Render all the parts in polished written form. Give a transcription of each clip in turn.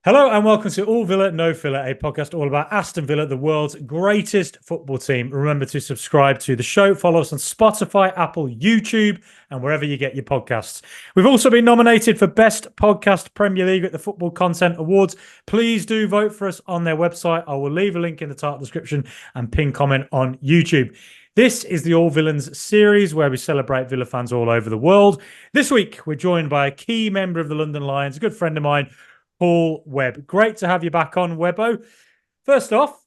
Hello and welcome to All Villa, No Filler, a podcast all about Aston Villa, the world's greatest football team. Remember to subscribe to the show, follow us on Spotify, Apple, YouTube, and wherever you get your podcasts. We've also been nominated for Best Podcast Premier League at the Football Content Awards. Please do vote for us on their website. I will leave a link in the title description and pin comment on YouTube. This is the All Villans series where we celebrate Villa fans all over the world. This week, we're joined by a key member of the London Lions, a good friend of mine, Paul Webb. Great to have you back on, Webbo. First off,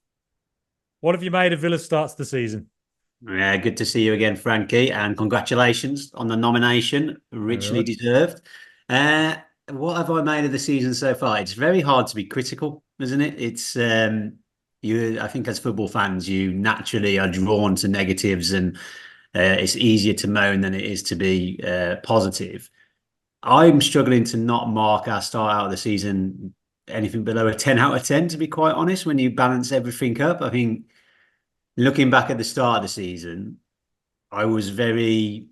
what have you made of Villa's starts the season? Yeah, good to see you again, Frankie, and congratulations on the nomination, richly deserved. What have I made of the season so far? It's very hard to be critical, isn't it? It's I think as football fans, you naturally are drawn to negatives, and it's easier to moan than it is to be positive. I'm struggling to not mark our start out of the season anything below a 10 out of 10, to be quite honest, when you balance everything up. I think looking back at the start of the season, I wouldn't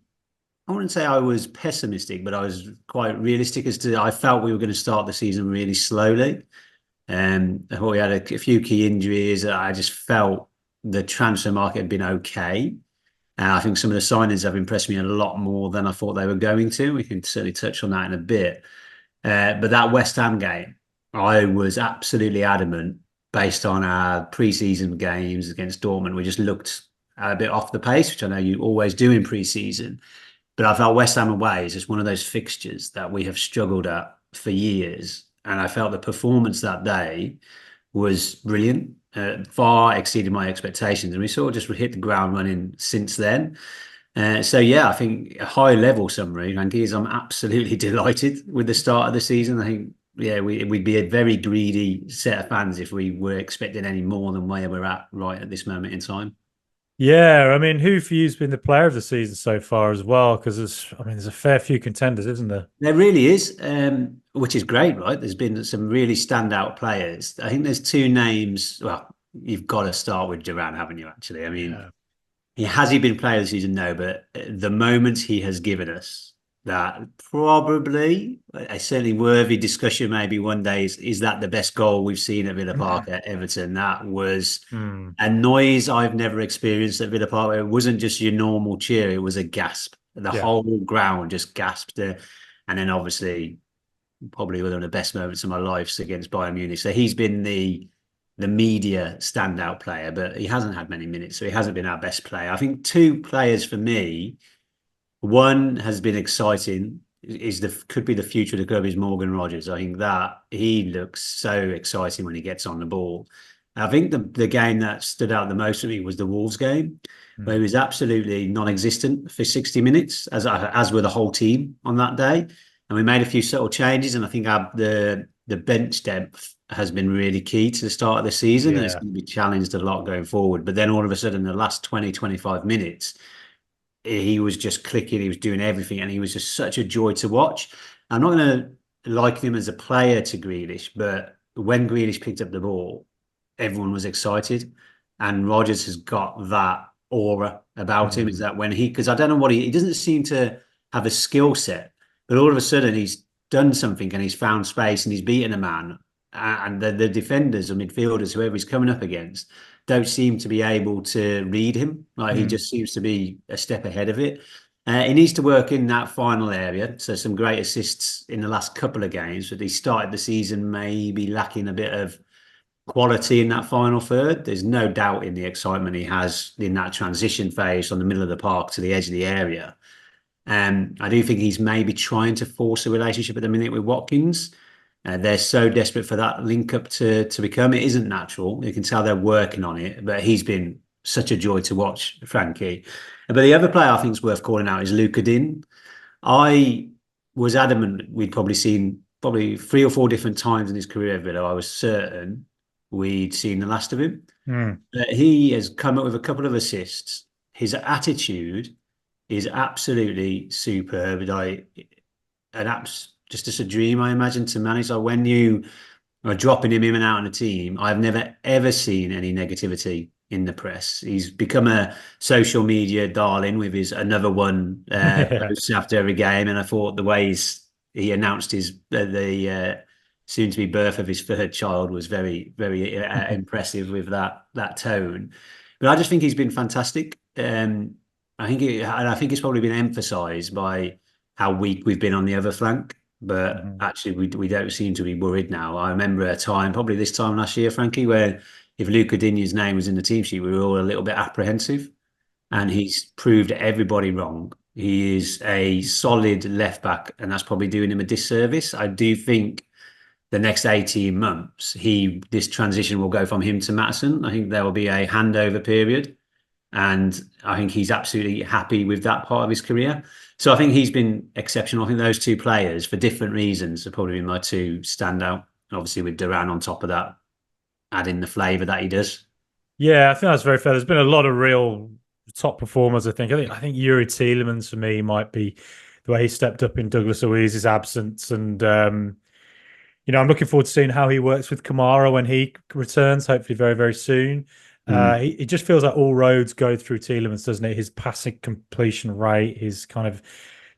say I was pessimistic, but I was quite realistic as to, I felt we were going to start the season really slowly. I thought we had a few key injuries. I just felt the transfer market had been okay. And I think some of the signings have impressed me a lot more than I thought they were going to. We can certainly touch on that in a bit. But that West Ham game, I was absolutely adamant based on our pre-season games against Dortmund. We just looked a bit off the pace, which I know you always do in pre-season. But I felt West Ham away is just one of those fixtures that we have struggled at for years. And I felt the performance that day was brilliant. Far exceeded my expectations, and we sort of just hit the ground running since then. So yeah, I think a high level summary, Frankie, is I'm absolutely delighted with the start of the season. I think we'd be a very greedy set of fans if we were expecting any more than where we're at right at this moment in time. Yeah, I mean, who for you has been the player of the season so far as well? Because there's a fair few contenders, isn't there? There really is, which is great, right? There's been some really standout players. I think there's two names. Well, you've got to start with Duran, haven't you, actually? I mean, Has he been player of the season? No, but the moments he has given us, that probably a certainly worthy discussion maybe one day is that the best goal we've seen at Villa Park at Everton? That was a noise I've never experienced at Villa Park. It wasn't just your normal cheer, it was a gasp. The whole ground just gasped. And then obviously probably one of the best moments of my life against Bayern Munich. So he's been the media standout player, but he hasn't had many minutes, so he hasn't been our best player. I think two players for me, one has been exciting, could be the future of the club, is Morgan Rogers. I think that he looks so exciting when he gets on the ball. I think the game that stood out the most for me was the Wolves game, where he was absolutely non-existent for 60 minutes, as were the whole team on that day. And we made a few subtle changes, and I think the bench depth has been really key to the start of the season. And it's going to be challenged a lot going forward. But then all of a sudden, the last 20, 25 minutes, he was just clicking, he was doing everything, and he was just such a joy to watch. I'm not going to liken him as a player to Grealish, but when Grealish picked up the ball, everyone was excited. And Rodgers has got that aura about him, is that when because I don't know what he doesn't seem to have a skill set, but all of a sudden he's done something and he's found space and he's beaten a man. And the defenders or midfielders, whoever he's coming up against, don't seem to be able to read him. Like he just seems to be a step ahead of it. He needs to work in that final area. So some great assists in the last couple of games, but he started the season maybe lacking a bit of quality in that final third. There's no doubt in the excitement he has in that transition phase from the middle of the park to the edge of the area. I do think he's maybe trying to force a relationship at the minute with Watkins. They're so desperate for that link up to become. It isn't natural. You can tell they're working on it, but he's been such a joy to watch, Frankie. But the other player I think is worth calling out is Luca Din. I was adamant we'd probably seen 3 or 4 different times in his career at Villa. I was certain we'd seen the last of him. But he has come up with a couple of assists. His attitude is absolutely superb. Just a dream, I imagine, to manage. Like when you are dropping him in and out on a team, I've never, ever seen any negativity in the press. He's become a social media darling with his another one posts after every game. And I thought the ways he announced soon to be birth of his third child was very, very impressive with that tone. But I just think he's been fantastic. I think it's probably been emphasised by how weak we've been on the other flank. But actually, we don't seem to be worried now. I remember a time, probably this time last year, Frankie, where if Luca Digne's name was in the team sheet, we were all a little bit apprehensive. And he's proved everybody wrong. He is a solid left back, and that's probably doing him a disservice. I do think the next 18 months, this transition will go from him to Maatsen. I think there will be a handover period, and I think he's absolutely happy with that part of his career. So I think he's been exceptional. I think those two players, for different reasons, have probably been my two standout. Obviously, with Duran on top of that, adding the flavour that he does. Yeah, I think that's very fair. There's been a lot of real top performers, I think. I think Yuri Tielemans, for me, might be the way he stepped up in Douglas Luiz's absence. And, I'm looking forward to seeing how he works with Kamara when he returns, hopefully very, very soon. It just feels like all roads go through Tielemans, doesn't it? His passing completion rate, his kind of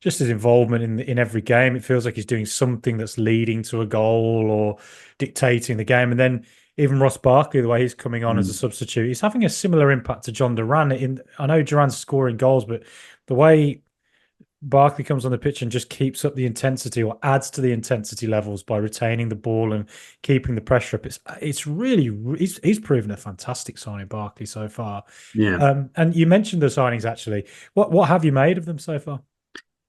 just his involvement in every game. It feels like he's doing something that's leading to a goal or dictating the game. And then even Ross Barkley, the way he's coming on as a substitute, he's having a similar impact to John Duran. I know Duran's scoring goals, but the way Barkley comes on the pitch and just keeps up the intensity or adds to the intensity levels by retaining the ball and keeping the pressure up. It's really he's proven a fantastic signing, Barkley, so far. Yeah. And you mentioned the signings actually. What have you made of them so far?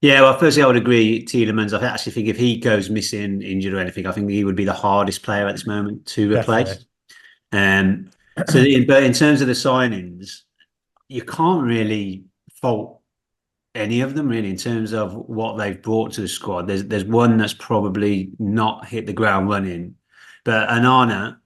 Yeah, well, firstly, I would agree. Tielemans, I actually think if he goes missing, injured, or anything, I think he would be the hardest player at this moment to replace. But in terms of the signings, you can't really fault any of them really in terms of what they've brought to the squad. There's one that's probably not hit the ground running, but Onana,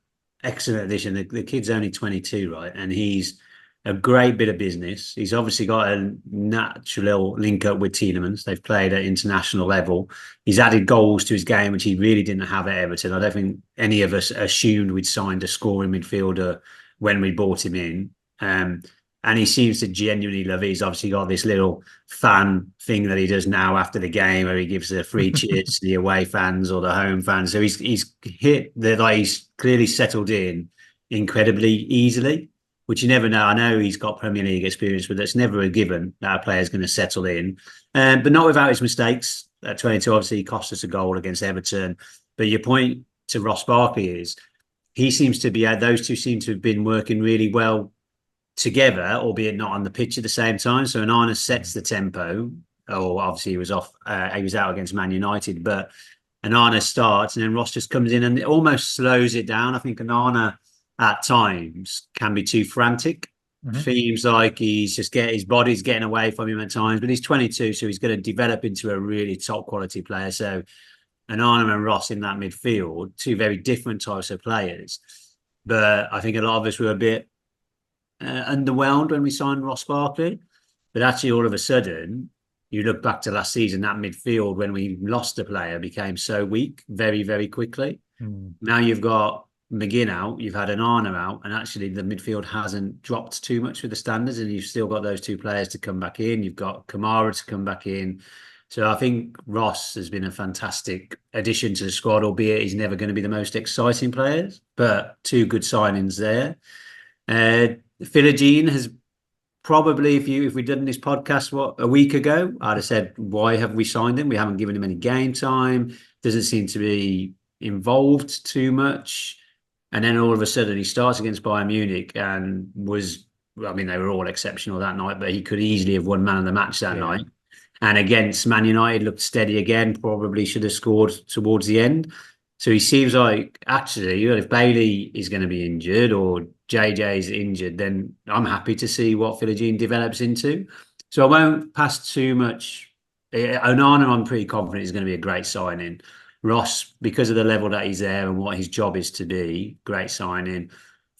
excellent addition. The kid's only 22, right? And he's a great bit of business. He's obviously got a natural link up with Tielemans. They've played at international level. He's added goals to his game, which he really didn't have at Everton. I don't think any of us assumed we'd signed a scoring midfielder when we bought him in. And he seems to genuinely love it. He's obviously got this little fan thing that he does now after the game where he gives the free cheers to the away fans or the home fans. So he's clearly settled in incredibly easily, which you never know. I know he's got Premier League experience, but that's never a given that a player's going to settle in. But not without his mistakes. At 22, obviously, he cost us a goal against Everton. But your point to Ross Barkley is those two seem to have been working really well together, albeit not on the pitch at the same time. So Onana sets the tempo. Obviously he was off. He was out against Man United, but Onana starts, and then Ross just comes in and it almost slows it down. I think Onana at times can be too frantic. Seems like his body's getting away from him at times, but he's 22, so he's going to develop into a really top quality player. So Onana and Ross in that midfield, two very different types of players. But I think a lot of us were a bit underwhelmed when we signed Ross Barkley, but actually all of a sudden you look back to last season, that midfield when we lost a player became so weak very, very quickly. Now you've got McGinn out, you've had Onana out, and actually the midfield hasn't dropped too much with the standards, and you've still got those two players to come back in. You've got Kamara to come back in. So I think Ross has been a fantastic addition to the squad, albeit he's never going to be the most exciting players, but two good signings there. Philogene has probably, if we'd done this podcast a week ago, I'd have said, why have we signed him? We haven't given him any game time. Doesn't seem to be involved too much. And then all of a sudden he starts against Bayern Munich and they were all exceptional that night, but he could easily have won man of the match that night. And against Man United looked steady again, probably should have scored towards the end. So he seems like, actually, if Bailey is going to be injured or JJ is injured, then I'm happy to see what Philogene develops into. So I won't pass too much. Onana, I'm pretty confident is going to be a great signing. Ross, because of the level that he's there and what his job is to be, great signing.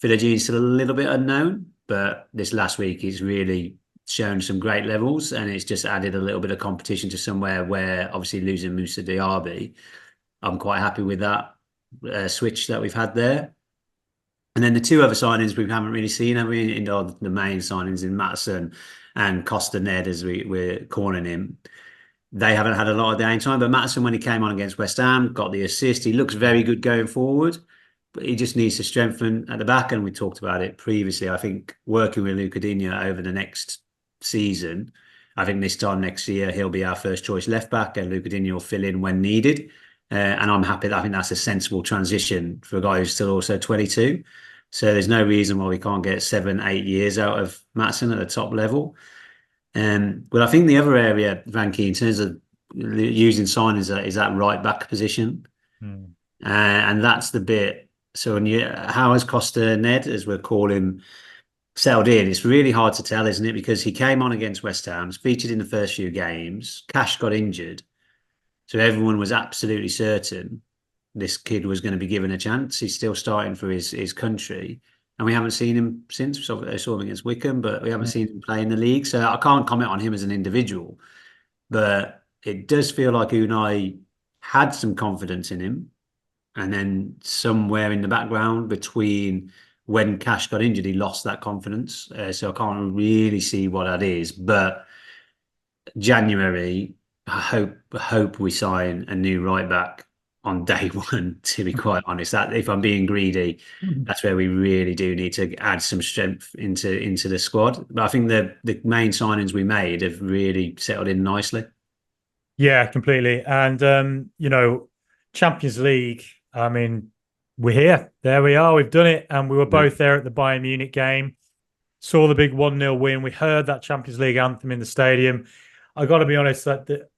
Philogene's still a little bit unknown, but this last week he's really shown some great levels, and it's just added a little bit of competition to somewhere where obviously losing Moussa Diaby, I'm quite happy with that switch that we've had there. And then the two other signings we haven't really seen, have we? The main signings in Maatsen and Costa Ned, as we're calling him. they haven't had a lot of game time. But Maatsen, when he came on against West Ham, got the assist. He looks very good going forward, but he just needs to strengthen at the back. And we talked about it previously. I think working with Luca Digne over the next season, I think this time next year he'll be our first choice left back, and Luca Digne will fill in when needed. And I'm happy that I think that's a sensible transition for a guy who's still also 22. So there's no reason why we can't get 7-8 years out of Maatsen at the top level. But I think the other area, Frankie, in terms of using signings, is that right back position. And that's the bit. So when how has Costa Ned, as we'll call him, settled in? It's really hard to tell, isn't it? Because he came on against West Ham, featured in the first few games. Cash got injured. So everyone was absolutely certain this kid was going to be given a chance. He's still starting for his country. And we haven't seen him since. I saw him against Wickham, but we haven't seen him play in the league. So I can't comment on him as an individual. But it does feel like Unai had some confidence in him. And then somewhere in the background between when Cash got injured, he lost that confidence. So I can't really see what that is. But January, I hope we sign a new right back on day one, to be quite honest. That, if I'm being greedy, that's where we really do need to add some strength into the squad. But I think the main signings we made have really settled in nicely. Yeah, completely. And Champions League, I mean, we're here. There we are. We've done it. And we were both there at the Bayern Munich game. Saw the big 1-0 win. We heard that Champions League anthem in the stadium. I got to be honest, that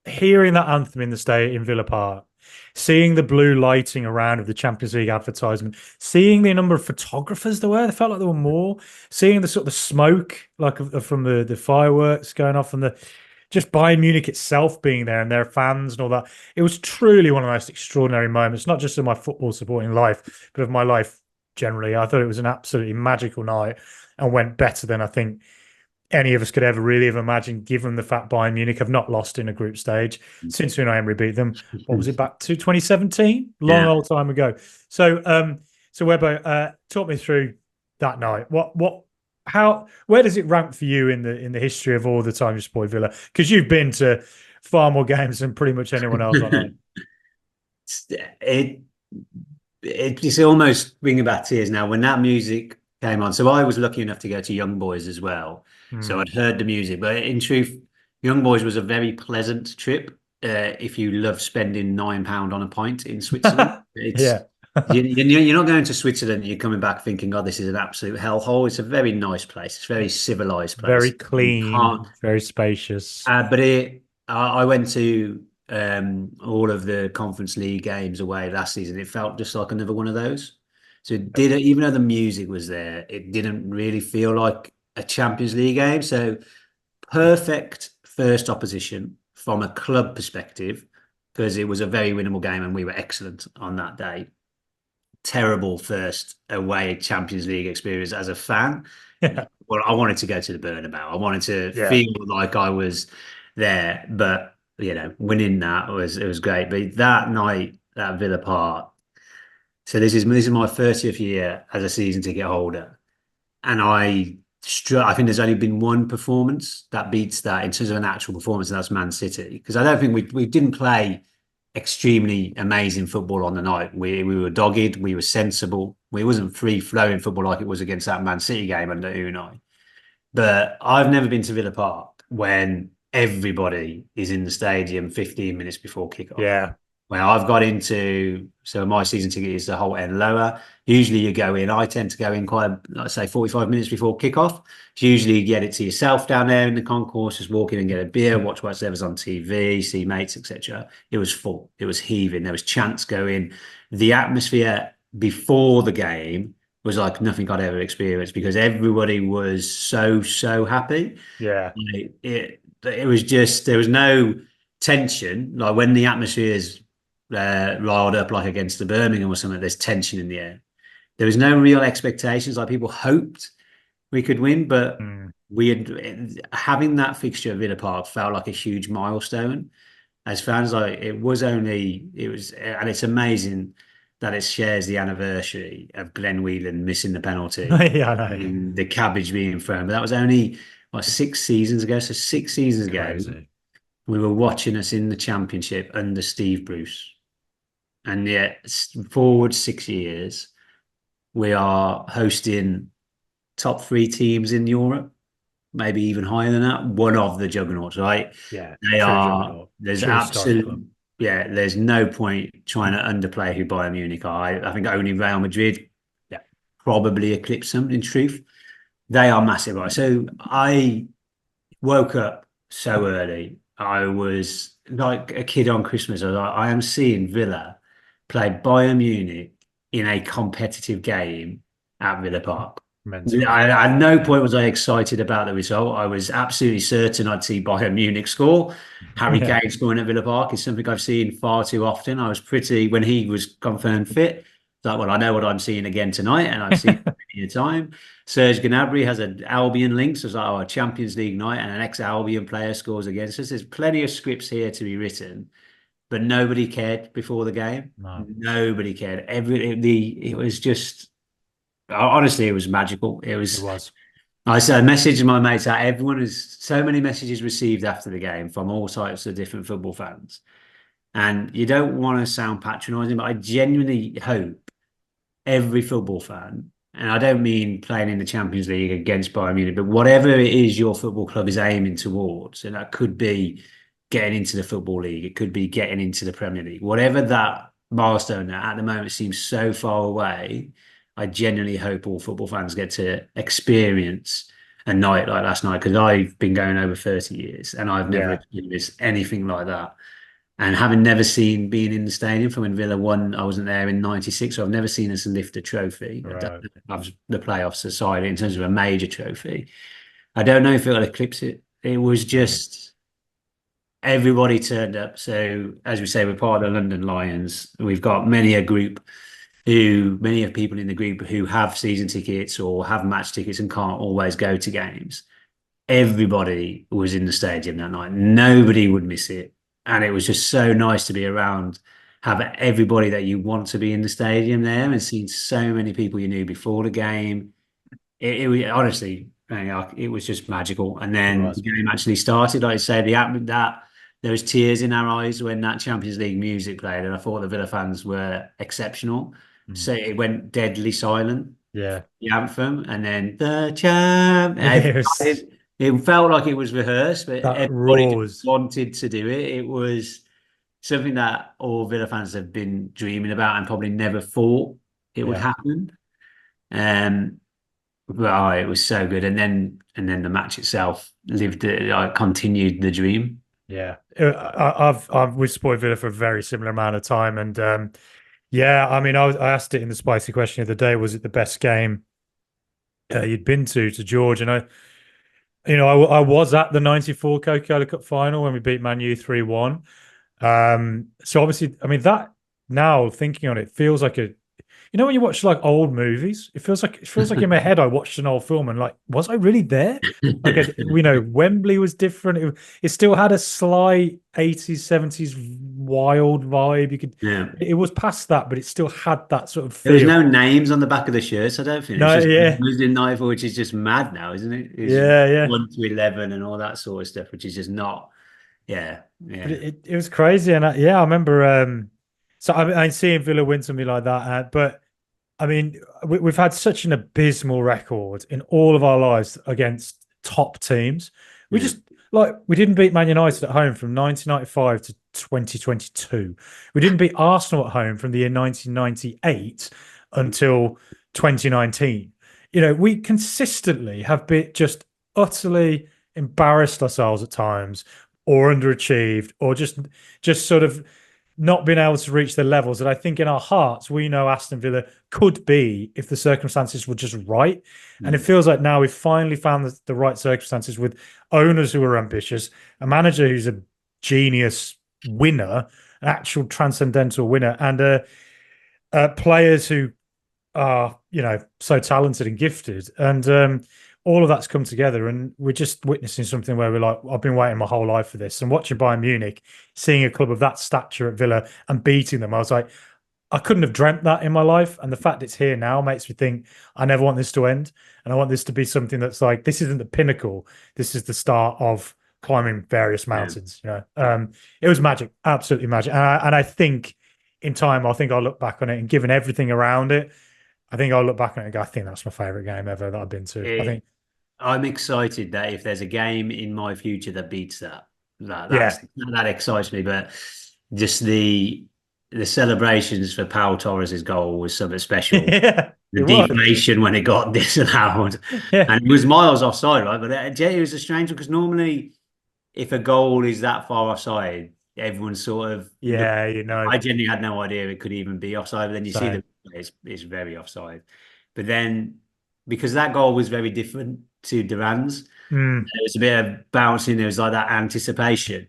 hearing that anthem in the stadium in Villa Park, seeing the blue lighting around of the Champions League advertisement, seeing the number of photographers there were, they felt like there were more. Seeing the sort of the smoke from the fireworks going off, and just Bayern Munich itself being there and their fans and all that. It was truly one of the most extraordinary moments, not just in my football supporting life, but of my life generally. I thought it was an absolutely magical night and went better than I think any of us could ever really have imagined, given the fact Bayern Munich have not lost in a group stage since Unai Emery beat them. What was it, back to 2017? Long old time ago. So Webbo, talk me through that night. Where does it rank for you in the history of all the time you support Villa? Because you've been to far more games than pretty much anyone else on It's almost bringing back tears now when that music came on. So I was lucky enough to go to Young Boys as well. So I'd heard the music, but in truth, Young Boys was a very pleasant trip. If you love spending £9 on a pint in Switzerland, you're not going to Switzerland. You're coming back thinking, "Oh, this is an absolute hellhole." It's a very nice place. It's a very civilized place. Very clean, very spacious. But I went to all of the Conference League games away last season. It felt just like another one of those. So it did, even though the music was there, it didn't really feel like a Champions League game. So perfect first opposition from a club perspective, because it was a very winnable game and we were excellent on that day. Terrible first away Champions League experience as a fan. Well, I wanted to go to the Bernabeu. I wanted to feel like I was there, but winning that was great. But that night at Villa Park, so this is my 30th year as a season ticket holder, and I think there's only been one performance that beats that in terms of an actual performance, and that's Man City. Because I don't think we didn't play extremely amazing football on the night. We were dogged, we were sensible. We wasn't free-flowing football like it was against that Man City game under Unai. But I've never been to Villa Park when everybody is in the stadium 15 minutes before kickoff. Yeah. Well, I've got into, so my season ticket is the whole end lower. Usually you go in, I tend to go in quite, let's say 45 minutes before kickoff. So usually you get it to yourself down there in the concourse, just walk in and get a beer, watch whatever's on TV, see mates, etc. It was full. It was heaving. There was chants going. The atmosphere before the game was like nothing I'd ever experienced, because everybody was so happy. Yeah. It was just, there was no tension. Like when the atmosphere is riled up, like against the Birmingham or something, there's tension in the air. There was no real expectations. Like people hoped we could win, but having that fixture at Villa Park felt like a huge milestone as fans. Like it was, and it's amazing that it shares the anniversary of Glenn Whelan missing the penalty. Yeah, I know. And the cabbage being thrown, but that was only like 6 seasons ago. So 6 seasons ago, Crazy. we were watching us in the Championship under Steve Bruce. And yet, forward 6 years, we are hosting top 3 teams in Europe, maybe even higher than that. One of the juggernauts, right? Yeah, They true are. juggernaut. There's True historic club. absolute. Yeah, there's no point trying to underplay who Bayern Munich are. I think only Real Madrid, Yeah. probably eclipse them. In truth, they are massive, right? So I woke up so early. I was like a kid on Christmas. I was like, I am seeing Villa play Bayern Munich in a competitive game at Villa Park. Mental. At no point was I excited about the result. I was absolutely certain I'd see Bayern Munich score. Harry Kane scoring at Villa Park is something I've seen far too often. I was pretty, when he was confirmed fit, like, well, I know what I'm seeing again tonight, and I've seen it many a time. Serge Gnabry has an Albion link, so it's like, a Champions League night, and an ex-Albion player scores against us. There's plenty of scripts here to be written, but nobody cared before the game. No. Nobody cared. It was just, honestly, it was magical. It was. I said, I messaged my mates out. Everyone has so many messages received after the game from all types of different football fans. And you don't want to sound patronising, but I genuinely hope every football fan, and I don't mean playing in the Champions League against Bayern Munich, but whatever it is your football club is aiming towards, and that could be getting into the Football League, it could be getting into the Premier League, whatever that milestone that at the moment seems so far away, I genuinely hope all football fans get to experience a night like last night, because I've been going over 30 years and I've never experienced anything like that. And having never seen being in the stadium from when Villa won, I wasn't there in '96, so I've never seen us lift a trophy. Right. The playoffs aside, in terms of a major trophy, I don't know if it'll eclipse it. It was just everybody turned up. So as we say, we're part of the London Lions. We've got many of people in the group who have season tickets or have match tickets and can't always go to games. Everybody was in the stadium that night. Nobody would miss it. And it was just so nice to be around, have everybody that you want to be in the stadium there, and seeing so many people you knew before the game. It was honestly, it was just magical. And then the game actually started. Like I say, that there was tears in our eyes when that Champions League music played, and I thought the Villa fans were exceptional. So it went deadly silent. Yeah, the anthem, and then the champ. It felt like it was rehearsed, but everybody just wanted to do it. It was something that all Villa fans have been dreaming about and probably never thought it would happen. But it was so good. And then the match itself continued the dream. Yeah, we've supported Villa for a very similar amount of time, and I mean, I asked it in the spicy question of the day: was it the best game you'd been to George? And I was at the '94 Coca-Cola Cup final when we beat Man U 3-1. So obviously, I mean, that now thinking on it feels like when you watch like old movies, it feels like in my head I watched an old film and like, was I really there? Like, Wembley was different. It still had a slight 80s, 70s wild vibe. It was past that, but it still had that sort of feel. There was no names on the back of the shirts, I don't think. No, it was in '94, which is just mad now, isn't it? It's 1 to 11 and all that sort of stuff, which is just not. Yeah. But it was crazy, and I remember. So I seeing Villa win something like that, but I mean, we've had such an abysmal record in all of our lives against top teams. We just we didn't beat Man United at home from 1995 to 2022. We didn't beat Arsenal at home from the year 1998 until 2019. We consistently have been just utterly embarrassed ourselves at times, or underachieved, or just sort of not being able to reach the levels that I think in our hearts we know Aston Villa could be if the circumstances were just right. And it feels like now we've finally found the right circumstances, with owners who are ambitious, a manager who's a genius winner, an actual transcendental winner, and players who are so talented and gifted, and all of that's come together, and we're just witnessing something where we're like, I've been waiting my whole life for this. And watching Bayern Munich, seeing a club of that stature at Villa and beating them, I was like, I couldn't have dreamt that in my life. And the fact it's here now makes me think I never want this to end. And I want this to be something that's like, this isn't the pinnacle. This is the start of climbing various mountains. It was magic, absolutely magic. And I think in time, I think I'll look back on it, and given everything around it, I think I'll look back on it and go, I think that's my favorite game ever that I've been to. I think I'm excited that if there's a game in my future that beats that, yeah. that excites me. But just the celebrations for Pau Torres' goal was something special. Yeah, The it was. deflation when it got disallowed, Yeah. and it was miles offside, right? But it was a strange one because normally, if a goal is that far offside, everyone sort of Yeah, I genuinely had no idea it could even be offside. But then you see Same. that it's very offside. But then because that goal was very different to Duran's, Mm. there was a bit of bouncing. There was like that anticipation.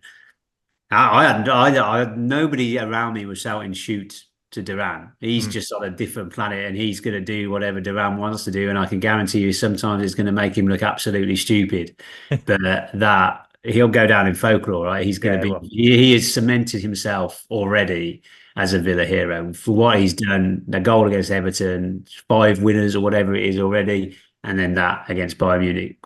I had nobody around me was shouting shoot to Duran. He's just on a different planet, and he's going to do whatever Duran wants to do. And I can guarantee you, sometimes it's going to make him look absolutely stupid. But that he'll go down in folklore, right? He's going to be. He has cemented himself already as a Villa hero for what he's done. The goal against Everton, 5 winners or whatever it is already, and then that against Bayern Munich.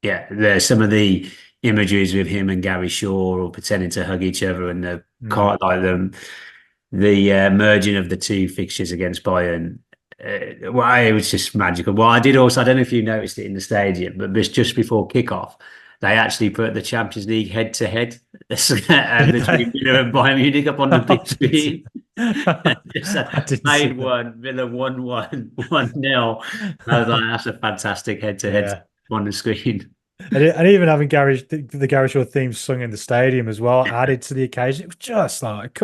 Yeah, there's some of the images with him and Gary Shaw or pretending to hug each other, and the merging of the 2 fixtures against Bayern. Well, it was just magical. Well, I don't know if you noticed it in the stadium, but just before kickoff, they actually put the Champions League head to head between Villa and Bayern Munich up on the big screen. Made one, Villa 1-1, 1-0. I was like, that's a fantastic head to head on the screen. And even having the Gary Shaw theme sung in the stadium as well added to the occasion. It was just like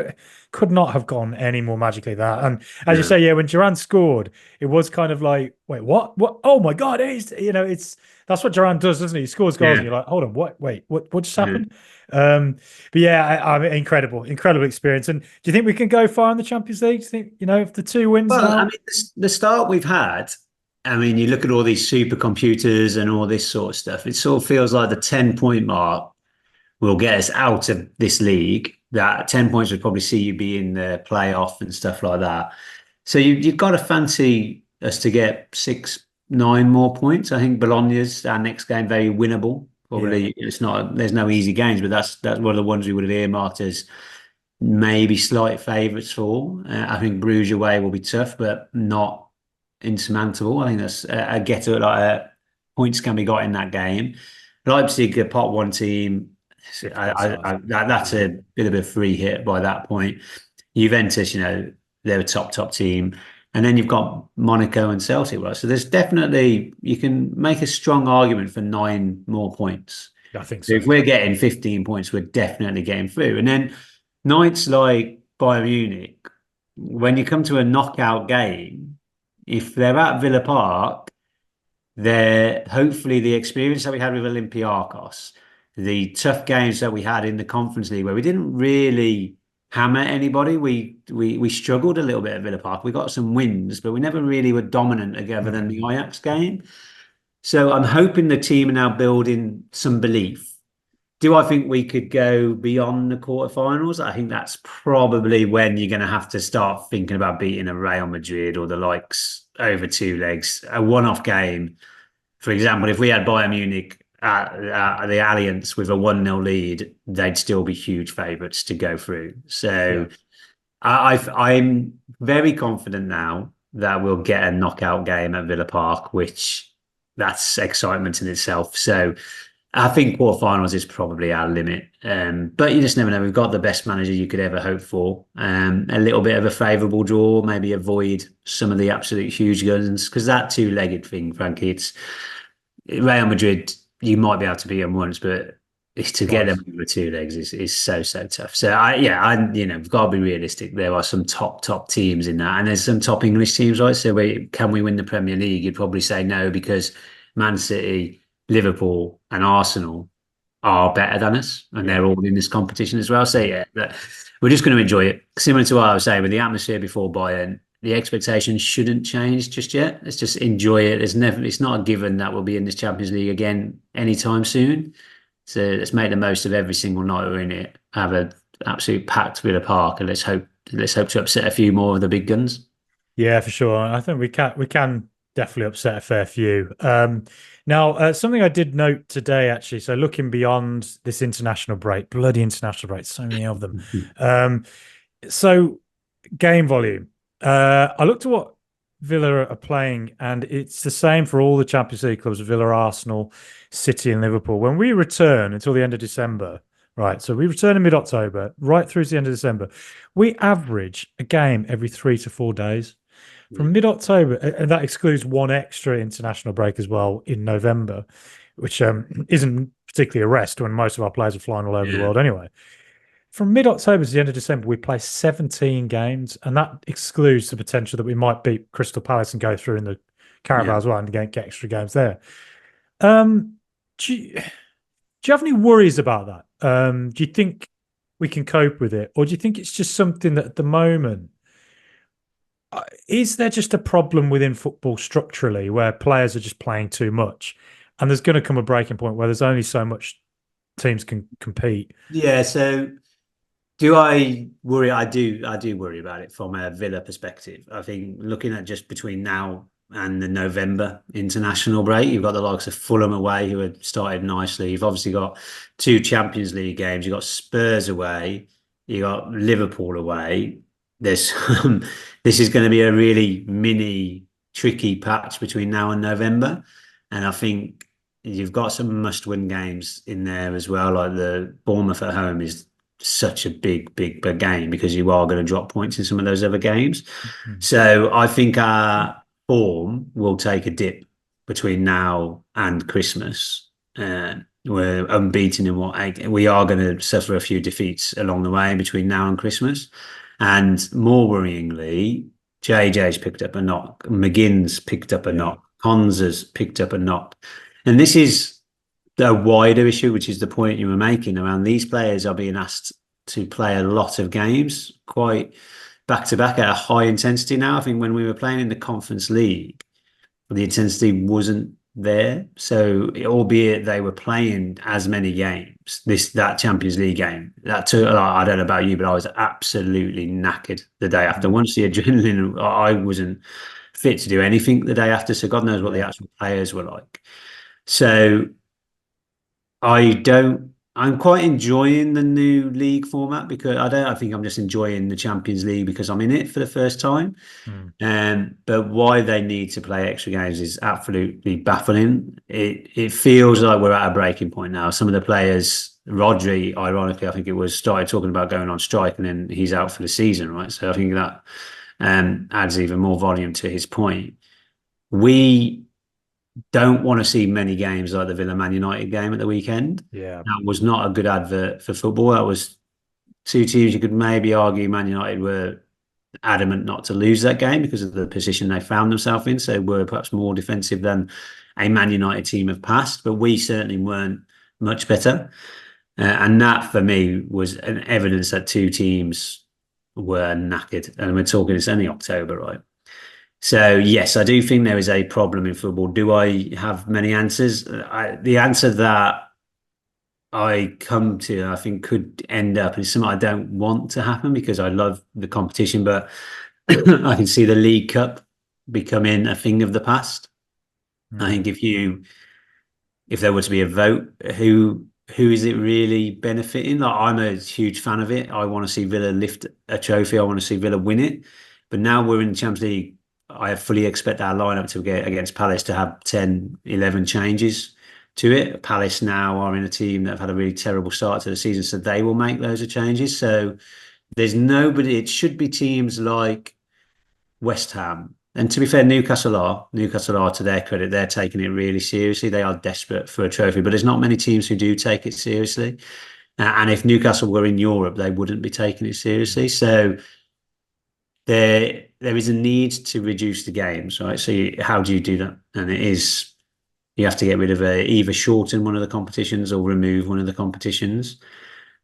could not have gone any more magically that. And as you say, when Duran scored, it was kind of like, wait, what? Oh my God! That's what Duran does, doesn't he? He scores goals, and you're like, hold on, what just happened? But I mean, incredible experience. And do you think we can go far in the Champions League? Do you think if the 2 wins? Well, I mean, the start we've had. I mean, you look at all these supercomputers and all this sort of stuff. It sort of feels like the 10-point mark will get us out of this league. That 10 points would probably see you be in the playoff and stuff like that. So you've got to fancy us to get 6, 9 more points. I think Bologna's our next game very winnable. Probably it's not. There's no easy games, but that's one of the ones we would have earmarked as maybe slight favourites for. I think Bruges away will be tough, but not insurmountable. I think that's a getter. Points can be got in that game. Leipzig, a pot 1 team. That's a bit of a free hit by that point. Juventus, they're a top team, and then you've got Monaco and Celtic, right? So there's definitely you can make a strong argument for 9 more points. I think so. If we're getting 15 points, we're definitely getting through. And then nights like Bayern Munich, when you come to a knockout game. If they're at Villa Park, they're hopefully the experience that we had with Olympiacos, the tough games that we had in the Conference League where we didn't really hammer anybody. We struggled a little bit at Villa Park. We got some wins, but we never really were dominant other than the Ajax game. So I'm hoping the team are now building some belief. Do I think we could go beyond the quarterfinals? I think that's probably when you're going to have to start thinking about beating a Real Madrid or the likes over 2 legs. A one-off game, for example, if we had Bayern Munich at the Allianz with a 1-0 lead, they'd still be huge favourites to go through. So I'm very confident now that we'll get a knockout game at Villa Park, which that's excitement in itself. So I think quarterfinals is probably our limit, but you just never know. We've got the best manager you could ever hope for. A little bit of a favourable draw, maybe avoid some of the absolute huge guns, because that 2-legged thing, Frankie, it's Real Madrid. You might be able to beat them once, but to get them over 2 legs is so tough. So we've got to be realistic. There are some top teams in that, and there's some top English teams, right? So can we win the Premier League? You'd probably say no, because Man City, Liverpool and Arsenal are better than us, and they're all in this competition as well. So we're just going to enjoy it. Similar to what I was saying with the atmosphere before Bayern, the expectations shouldn't change just yet. Let's just enjoy it. It's not a given that we'll be in this Champions League again anytime soon. So let's make the most of every single night we're in it. Have an absolute packed Villa Park, and let's hope let's hope to upset a few more of the big guns. Yeah, for sure. I think we can definitely upset a fair few. Now, something I did note today, actually. So looking beyond this international break, bloody international break, so many of them. So game volume. I looked at what Villa are playing, and it's the same for all the Champions League clubs: Villa, Arsenal, City, and Liverpool. When we return until the end of December, right? So we return in mid-October, right through to the end of December. We average a game every 3 to 4 days. From mid-October, and that excludes one extra international break as well in November, which isn't particularly a rest when most of our players are flying all over the world anyway. From mid-October to the end of December, we play 17 games, and that excludes the potential that we might beat Crystal Palace and go through in the Carabao as well and get extra games there. Do you have any worries about that? Do you think we can cope with it, or do you think it's just something that at the moment, is there just a problem within football structurally where players are just playing too much, and there's going to come a breaking point where there's only so much teams can compete? Yeah. So, do I worry? I do worry about it from a Villa perspective. I think looking at just between now and the November international break, you've got the likes of Fulham away, who had started nicely. You've obviously got 2 Champions League games. You've got Spurs away. You got Liverpool away. This is going to be a really mini tricky patch between now and November, and I think you've got some must-win games in there as well. Like the Bournemouth at home is such a big game because you are going to drop points in some of those other games. So I think our form will take a dip between now and Christmas. We're unbeaten in we are going to suffer a few defeats along the way between now and Christmas. And more worryingly, JJ's picked up a knock, McGinn's picked up a knock, Konza's picked up a knock. And this is a wider issue, which is the point you were making around these players are being asked to play a lot of games, quite back to back at a high intensity now. I think when we were playing in the Conference League, the intensity wasn't there. So, albeit they were playing as many games, that Champions League game, that took, I don't know about you, but I was absolutely knackered the day after. Once the adrenaline, I wasn't fit to do anything the day after. So God knows what the actual players were like. So I'm quite enjoying the new league format because I think I'm just enjoying the Champions League because I'm in it for the first time. But why they need to play extra games is absolutely baffling. It feels like we're at a breaking point now. Some of the players, Rodri, ironically, I think it was, started talking about going on strike and then he's out for the season, right? So I think that adds even more volume to his point. We don't want to see many games like the Villa Man United game at the weekend. That was not a good advert for football. That was 2 teams you could maybe argue Man United were adamant not to lose that game because of the position they found themselves in. So were perhaps more defensive than a Man United team of past, but we certainly weren't much better. And that for me was an evidence that 2 teams were knackered. And we're talking, it's only October, right? So, yes, I do think there is a problem in football. Do I have many answers? The answer that I come to, I think, could end up, and it's something I don't want to happen because I love the competition, but I can see the League Cup becoming a thing of the past. I think if there were to be a vote, who is it really benefiting? Like, I'm a huge fan of it. I want to see Villa lift a trophy. I want to see Villa win it. But now we're in the Champions League. I fully expect our lineup to get against Palace to have 10, 11 changes to it. Palace now are in a team that have had a really terrible start to the season, so they will make loads of changes. So there's nobody. It should be teams like West Ham. And to be fair, Newcastle are, to their credit, they're taking it really seriously. They are desperate for a trophy, but there's not many teams who do take it seriously. And if Newcastle were in Europe, they wouldn't be taking it seriously. So there is a need to reduce the games, right? So how do you do that? And it is, you have to get rid of either shorten one of the competitions or remove one of the competitions.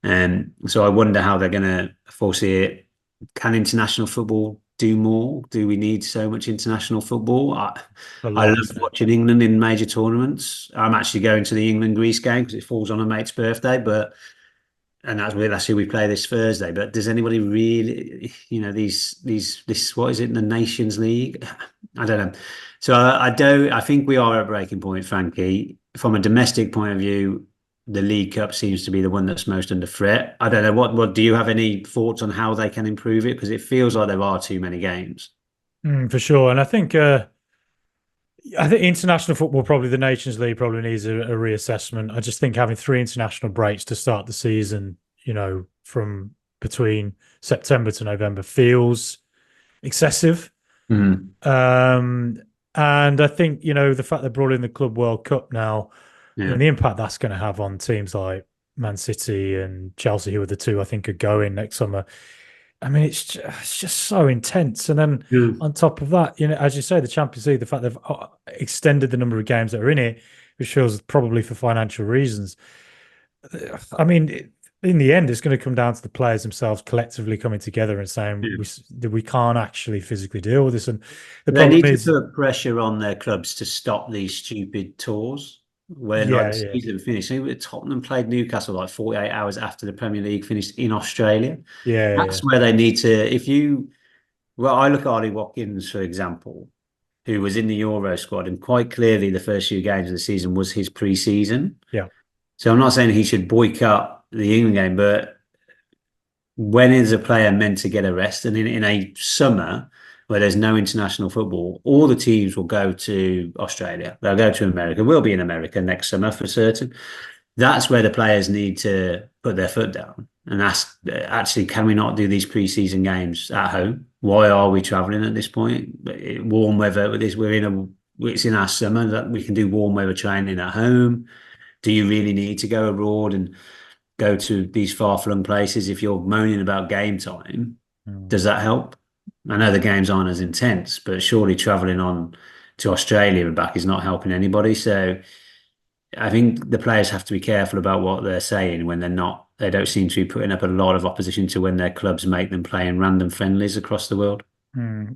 And so I wonder how they're going to foresee it. Can international football do more? Do we need so much international football? I love watching England in major tournaments. I'm actually going to the England-Greece game because it falls on a mate's birthday, but and that's who we play this Thursday. But does anybody really, this what is it, the Nations League? I don't know. So I don't. I think we are at a breaking point, Frankie. From a domestic point of view, the League Cup seems to be the one that's most under threat. I don't know. What do you have any thoughts on how they can improve it? Because it feels like there are too many games. For sure. And I think international football, probably the Nations League, probably needs a reassessment. I just think having 3 international breaks to start the season, from between September to November feels excessive. And I think, the fact they brought in the Club World Cup now, the impact that's going to have on teams like Man City and Chelsea, who are the two I think are going next summer. I mean, it's just so intense. And then on top of that, as you say, the Champions League, the fact they've extended the number of games that are in it, which feels probably for financial reasons. I mean, in the end, it's going to come down to the players themselves collectively coming together and saying we can't actually physically deal with this. And they need to put pressure on their clubs to stop these stupid tours. When the season finished, Tottenham played Newcastle like 48 hours after the Premier League finished in Australia. That's where they need to. I look at Ollie Watkins, for example, who was in the Euro squad, and quite clearly the first few games of the season was his pre-season. So I'm not saying he should boycott the England game, but when is a player meant to get a rest? And in a summer where there's no international football, all the teams will go to Australia. They'll go to America. We'll be in America next summer for certain. That's where the players need to put their foot down and ask, actually, can we not do these pre-season games at home? Why are we travelling at this point? Warm weather, it's in our summer that we can do warm weather training at home. Do you really need to go abroad and go to these far-flung places? If you're moaning about game time, does that help? I know the games aren't as intense, but surely travelling on to Australia and back is not helping anybody. So I think the players have to be careful about what they're saying when they don't seem to be putting up a lot of opposition to when their clubs make them play in random friendlies across the world.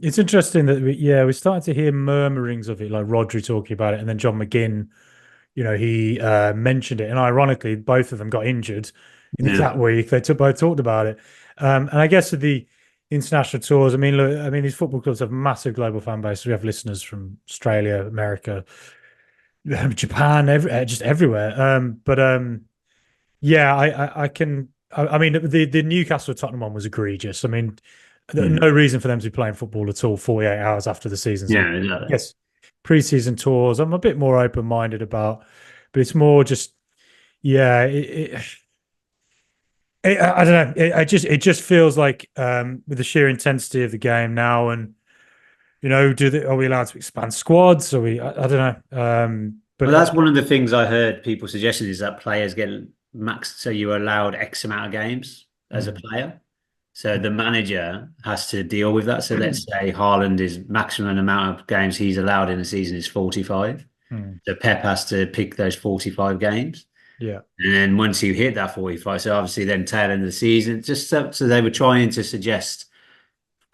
It's interesting that we're starting to hear murmurings of it, like Rodri talking about it, and then John McGinn, he mentioned it, and ironically, both of them got injured in that week. They both talked about it, and I guess the international tours. I mean, look, these football clubs have massive global fan base. We have listeners from Australia, America, Japan, just everywhere. I can. I mean, the Newcastle Tottenham one was egregious. I mean, no reason for them to be playing football at all 48 hours after the season. Exactly. Yes, pre-season tours. I'm a bit more open-minded about, but it's more just, I don't know. It just feels like with the sheer intensity of the game now, and are we allowed to expand squads? Are we? I don't know. But that's one of the things I heard people suggesting is that players get max, so you're allowed X amount of games as a player. So the manager has to deal with that. So let's say Haaland is maximum amount of games he's allowed in a season is 45. So Pep has to pick those 45 games. And then once you hit that 45, so obviously then tail end of the season, just so they were trying to suggest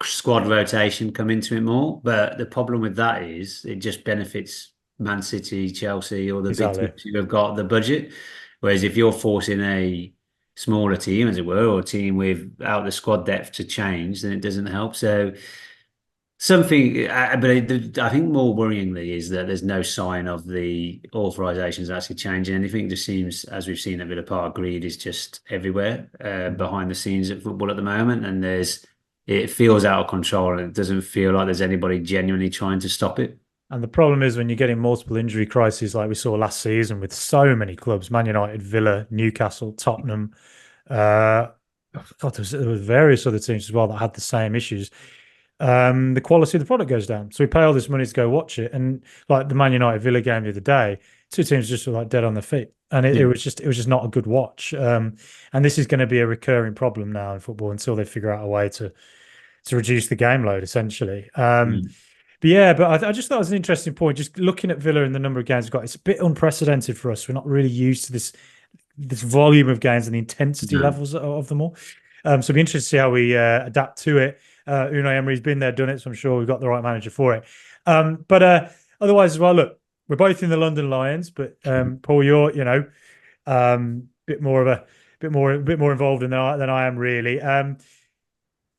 squad rotation come into it more. But the problem with that is it just benefits Man City, Chelsea, or the big teams who have got the budget. Whereas if you're forcing a smaller team, as it were, or a team without the squad depth to change, then it doesn't help. So something, but I think more worryingly is that there's no sign of the authorisations actually changing anything. It just seems, as we've seen at Villa Park, greed is just everywhere behind the scenes at football at the moment, and it feels out of control, and it doesn't feel like there's anybody genuinely trying to stop it. And the problem is when you're getting multiple injury crises like we saw last season with so many clubs, Man United, Villa, Newcastle, Tottenham, there was various other teams as well that had the same issues. The quality of the product goes down. So we pay all this money to go watch it. And like the Man United Villa game the other day, two teams just were like dead on their feet. And it was just not a good watch. And this is going to be a recurring problem now in football until they figure out a way to reduce the game load, essentially. But I just thought it was an interesting point. Just looking at Villa and the number of games we've got, it's a bit unprecedented for us. We're not really used to this volume of games and the intensity levels of them all. So it'll be interesting to see how we adapt to it. Unai Emery's been there, done it, so I'm sure we've got the right manager for it. But otherwise as well, look, we're both in the London Lions, but Paul, you're, bit more of bit more involved than I am really.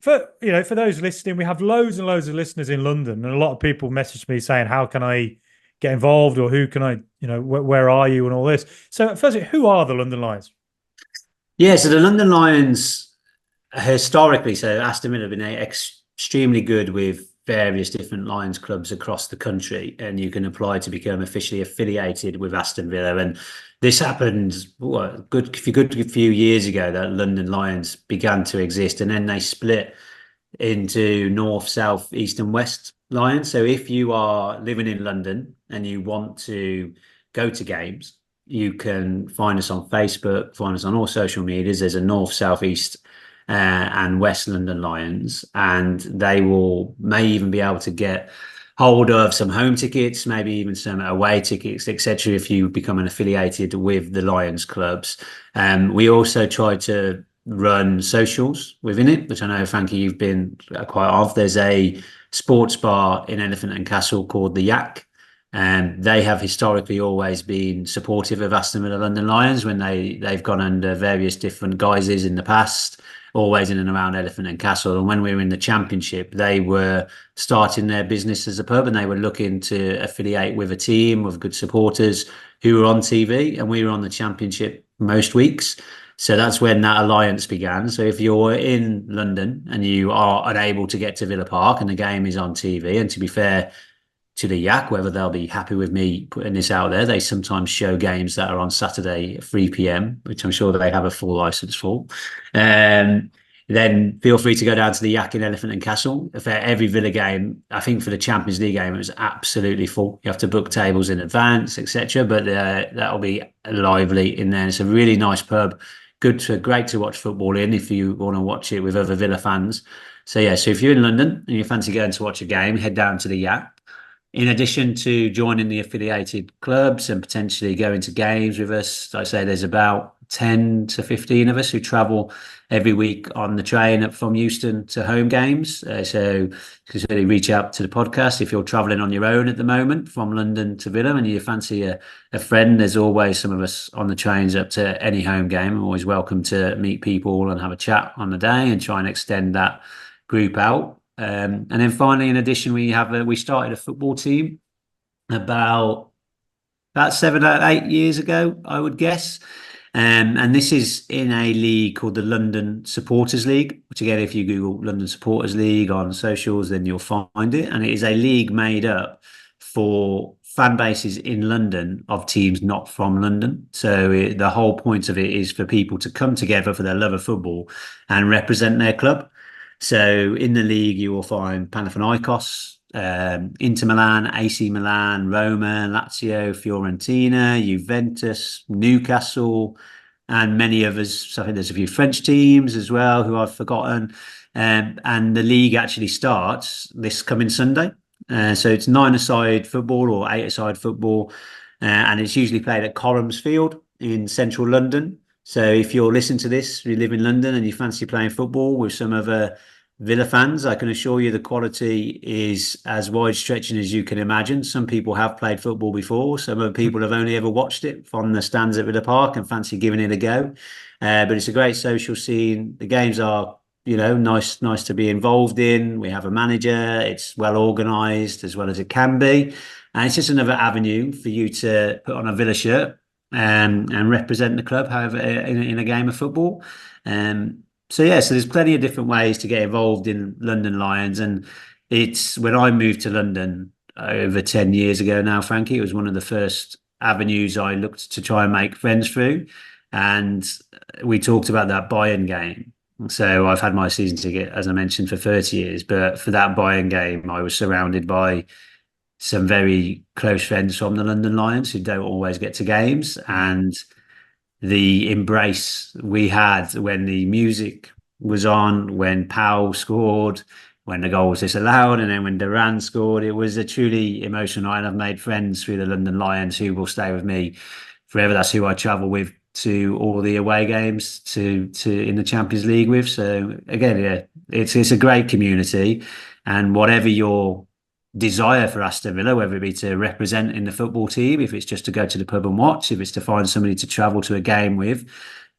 For those listening, we have loads and loads of listeners in London, and a lot of people message me saying, "How can I get involved?" or "Who can I, where are you?" and all this. So, firstly, who are the London Lions? Yeah, so the London Lions historically, so Aston Villa have been extremely good with various different Lions clubs across the country, and you can apply to become officially affiliated with Aston Villa. And this happened a good few years ago that London Lions began to exist, and then they split into North, South, East, and West Lions. So if you are living in London and you want to go to games, you can find us on Facebook, find us on all social medias. There's a North, South, East, and West London Lions, and they may even be able to get hold of some home tickets, maybe even some away tickets, etc. if you become an affiliated with the Lions clubs. We also try to run socials within it, which I know, Frankie, you've been quite of. There's a sports bar in Elephant and Castle called the Yak, and they have historically always been supportive of Aston Villa London Lions when they've gone under various different guises in the past, always in and around Elephant and Castle. And when we were in the Championship, they were starting their business as a pub, and they were looking to affiliate with a team of good supporters who were on TV, and we were on the Championship most weeks. So that's when that alliance began. So if you're in London and you are unable to get to Villa Park and the game is on TV, and to be fair to the Yak, whether they'll be happy with me putting this out there, they sometimes show games that are on Saturday at 3 p.m, which I'm sure that they have a full license for. Then feel free to go down to the Yak in Elephant and Castle. For every Villa game, I think for the Champions League game, it was absolutely full. You have to book tables in advance, etc. But that'll be lively in there. It's a really nice pub. Great to watch football in if you want to watch it with other Villa fans. So yeah, so if you're in London and you fancy going to watch a game, head down to the Yak. In addition to joining the affiliated clubs and potentially going to games with us, I say there's about 10 to 15 of us who travel every week on the train up from Euston to home games. So you can certainly reach out to the podcast if you're traveling on your own at the moment from London to Villa and you fancy a friend. There's always some of us on the trains up to any home game. I'm always welcome to meet people and have a chat on the day and try and extend that group out. And then finally, in addition, we started a football team about 7 or 8 years ago, I would guess. And this is in a league called the London Supporters League, which again, if you Google London Supporters League on socials, then you'll find it. And it is a league made up for fan bases in London of teams not from London. So the whole point of it is for people to come together for their love of football and represent their club. So in the league, you will find Panathinaikos, Inter Milan, AC Milan, Roma, Lazio, Fiorentina, Juventus, Newcastle, and many others. So I think there's a few French teams as well who I've forgotten. And the league actually starts this coming Sunday. So it's 9-a-side football or 8-a-side football. And it's usually played at Corrams Field in central London. So if you're listening to this, you live in London and you fancy playing football with some other Villa fans, I can assure you the quality is as wide stretching as you can imagine. Some people have played football before. Some other people have only ever watched it from the stands at Villa Park and fancy giving it a go. But it's a great social scene. The games are, nice to be involved in. We have a manager. It's well organised as well as it can be. And it's just another avenue for you to put on a Villa shirt and represent the club, however, in a game of football. So there's plenty of different ways to get involved in London Lions. And it's when I moved to London over 10 years ago now, Frankie, it was one of the first avenues I looked to try and make friends through. And we talked about that Bayern game. So I've had my season ticket, as I mentioned, for 30 years. But for that Bayern game, I was surrounded by some very close friends from the London Lions who don't always get to games, and the embrace we had when the music was on, when Powell scored, when the goal was disallowed, and then when Duran scored, it was a truly emotional night. I've made friends through the London Lions who will stay with me forever. That's who I travel with to all the away games to in the Champions League with. So again, it's a great community, and whatever your desire for Aston Villa, whether it be to represent in the football team, if it's just to go to the pub and watch, if it's to find somebody to travel to a game with,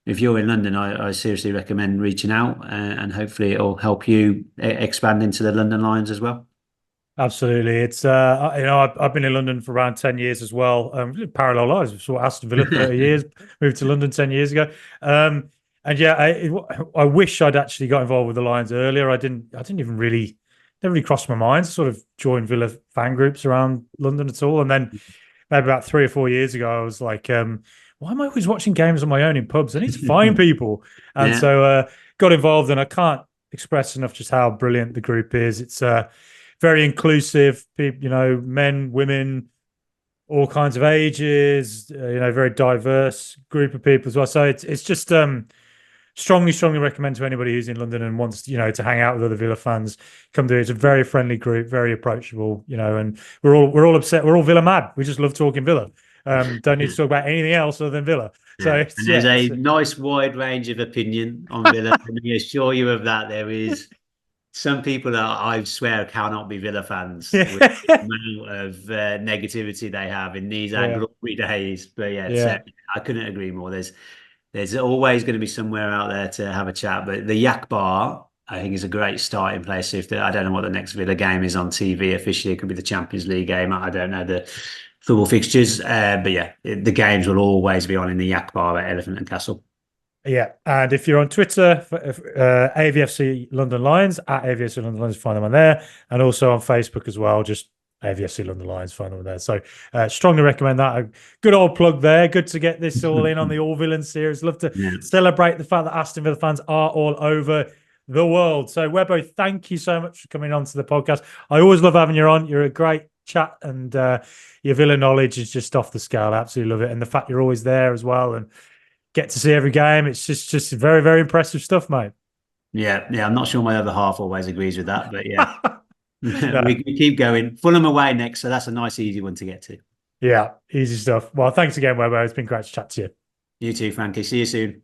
if you're in London, I seriously recommend reaching out, and hopefully it'll help you expand into the London Lions as well. Absolutely. It's I've been in London for around 10 years as well. Parallel lives. I saw Aston Villa 30 years, moved to London 10 years ago. And yeah, I wish I'd actually got involved with the Lions earlier. I didn't even really never really crossed my mind to sort of join Villa fan groups around London at all. And then maybe about 3 or 4 years ago, I was like, why am I always watching games on my own in pubs? I need to find people. And Yeah. so got involved, and I can't express enough just how brilliant the group is. It's very inclusive, men, women, all kinds of ages, very diverse group of people as well. So it's just strongly recommend to anybody who's in London and wants, to hang out with other Villa fans, come to it. It's a very friendly group, very approachable, and we're all upset. We're all Villa mad. We just love talking Villa. Don't need to talk about anything else other than Villa. So and there's a nice wide range of opinion on Villa. Let me assure you of that. There is some people that I swear cannot be Villa fans with the amount of negativity they have in these glory days. But so I couldn't agree more. There's always going to be somewhere out there to have a chat. But the Yak Bar, I think, is a great starting place. I don't know what the next Villa game is on TV officially. It could be the Champions League game. I don't know the football fixtures. But yeah, the games will always be on in the Yak Bar at Elephant and Castle. Yeah, and if you're on Twitter, AVFC London Lions, at AVFC London Lions, find them on there. And also on Facebook as well, just AVFC London Lions, find them on there. So strongly recommend that. A good old plug there. Good to get this all in on the All Villans series. Love to celebrate the fact that Aston Villa fans are all over the world. So Webbo, thank you so much for coming on to the podcast. I always love having you on. You're a great chat, and your Villa knowledge is just off the scale. I absolutely love it. And the fact you're always there as well, and get to see every game. It's just very, very impressive stuff, mate. Yeah. I'm not sure my other half always agrees with that, but yeah. we keep going. Fulham away next, so that's a nice, easy one to get to. Yeah, easy stuff. Well, thanks again, Webbo. It's been great to chat to you. You too, Frankie. See you soon.